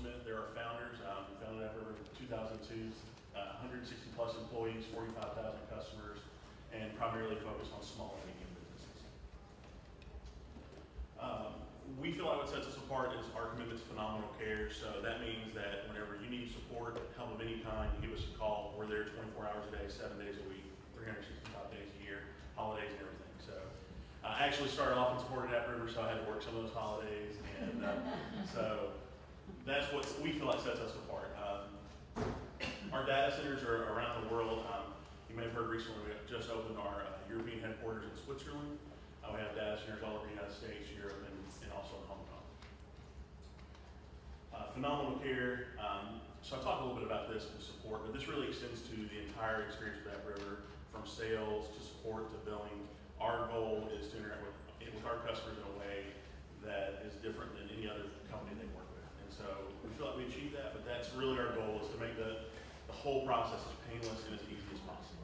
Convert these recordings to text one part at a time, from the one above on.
Smith. They're our founders. Founded Upriver in 2002. 160 plus employees, 45,000 customers, and primarily focused on small and medium businesses. We feel like what sets us apart is our commitment to phenomenal care. So that means that whenever you need support, help of any kind, you give us a call. We're there 24 hours a day, 7 days a week, 365 days a year, holidays and everything. So I actually started off in support at Upriver, so I had to work some of those holidays. And so that's what we feel like sets us apart. Our data centers are around the world. You may have heard recently we have just opened our European headquarters in Switzerland. We have data centers all over the United States, Europe, and also in Hong Kong. Phenomenal care. So I talked a little bit about this with support, but this really extends to the entire experience of Upriver, from sales to support to billing. Our goal is to interact with our customers in a way that is different than any other company they work with. And so we feel like we achieve that, but that's really our goal, is to make the whole process as painless and as easy as possible.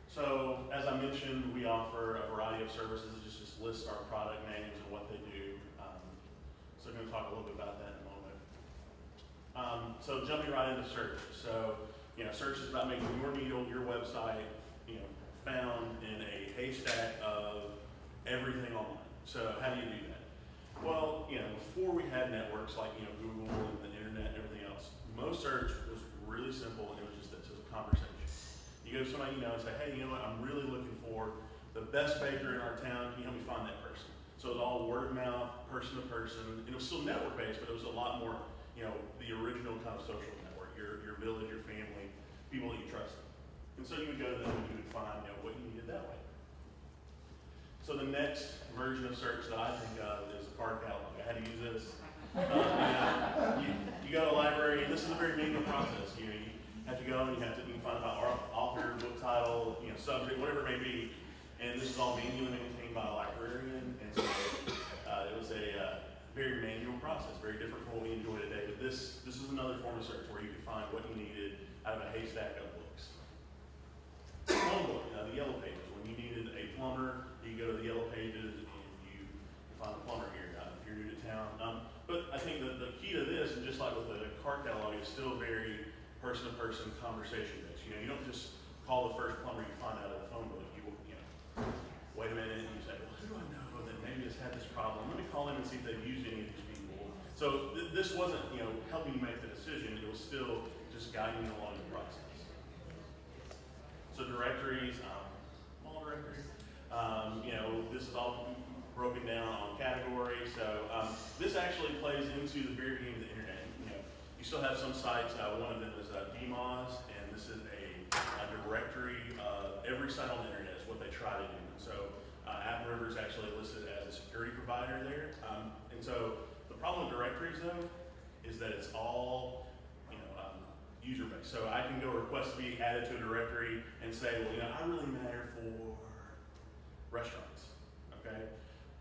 So, as I mentioned, we offer a variety of services. It just lists our product names and what they do. So I'm going to talk a little bit about that in a moment. So jumping right into search. So, search is about making your needle, your website, found in a haystack of everything online. So how do you do that? Well, before we had networks like Google and the internet and everything else, most search was really simple, and it was just a conversation. You go to somebody and say, hey, I'm really looking for the best baker in our town. Can you help me find that person? So it was all word of mouth, person to person. And it was still network based, but it was a lot more, the original kind of social network, your village, your family, people that you trusted. And so you would go to them and you would find what you needed that way. So the next version of search that I think of is a card catalog. I had to use this. You go to a library, and this is a very manual process. You have to go and you can find about our author, book title, subject, whatever it may be. And this is all manually maintained by a librarian. And so it was a very manual process, very different from what we enjoy today. But this is another form of search where you could find what you needed out of a haystack of books. Phone book, the yellow pages. When you needed a plumber, you go to the yellow pages and you find a plumber here if you're new to town. But I think that the key to this, and just like with the card catalog, is still very person-to-person conversation based. You don't just call the first plumber you find out of the phone book. You wait a minute and you say, well, who do I know that maybe has had this problem? Let me call him and see if they've used any of these people. So this wasn't helping you make the decision. It was still just guiding you along the process. So directories, small directories. This is all broken down on categories. So this actually plays into the very beginning of the internet. You still have some sites. One of them is DMOZ, and this is a directory of every site on the internet is what they try to do. So Upriver is actually listed as a security provider there. And so the problem with directories, though, is that it's all user-based. So I can go request to be added to a directory and say, well, I really matter for restaurants, okay?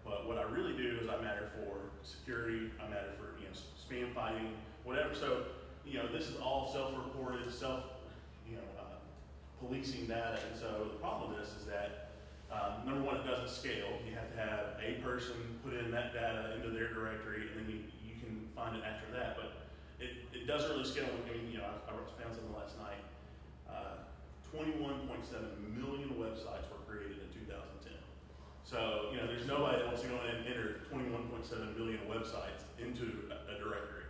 But what I really do is I matter for security, I matter for spam fighting, whatever. So this is all self-reported, policing data. And so the problem with this is that number one, it doesn't scale. You have to have a person put in that data into their directory, and then you can find it after that. But it doesn't really scale. I found something last night. 21.7 million websites were created in 2010. So, there's nobody that wants to go in and enter 21.7 million websites into a directory.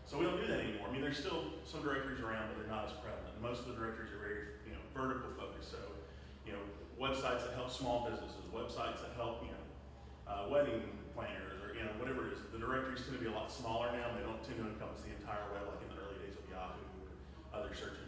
So we don't do that anymore. There's still some directories around, but they're not as prevalent. Most of the directories are very, vertical focused. So, websites that help small businesses, websites that help, wedding planners, or whatever it is. The directories tend to be a lot smaller now. They don't tend to encompass the entire web like in the early days of Yahoo or other search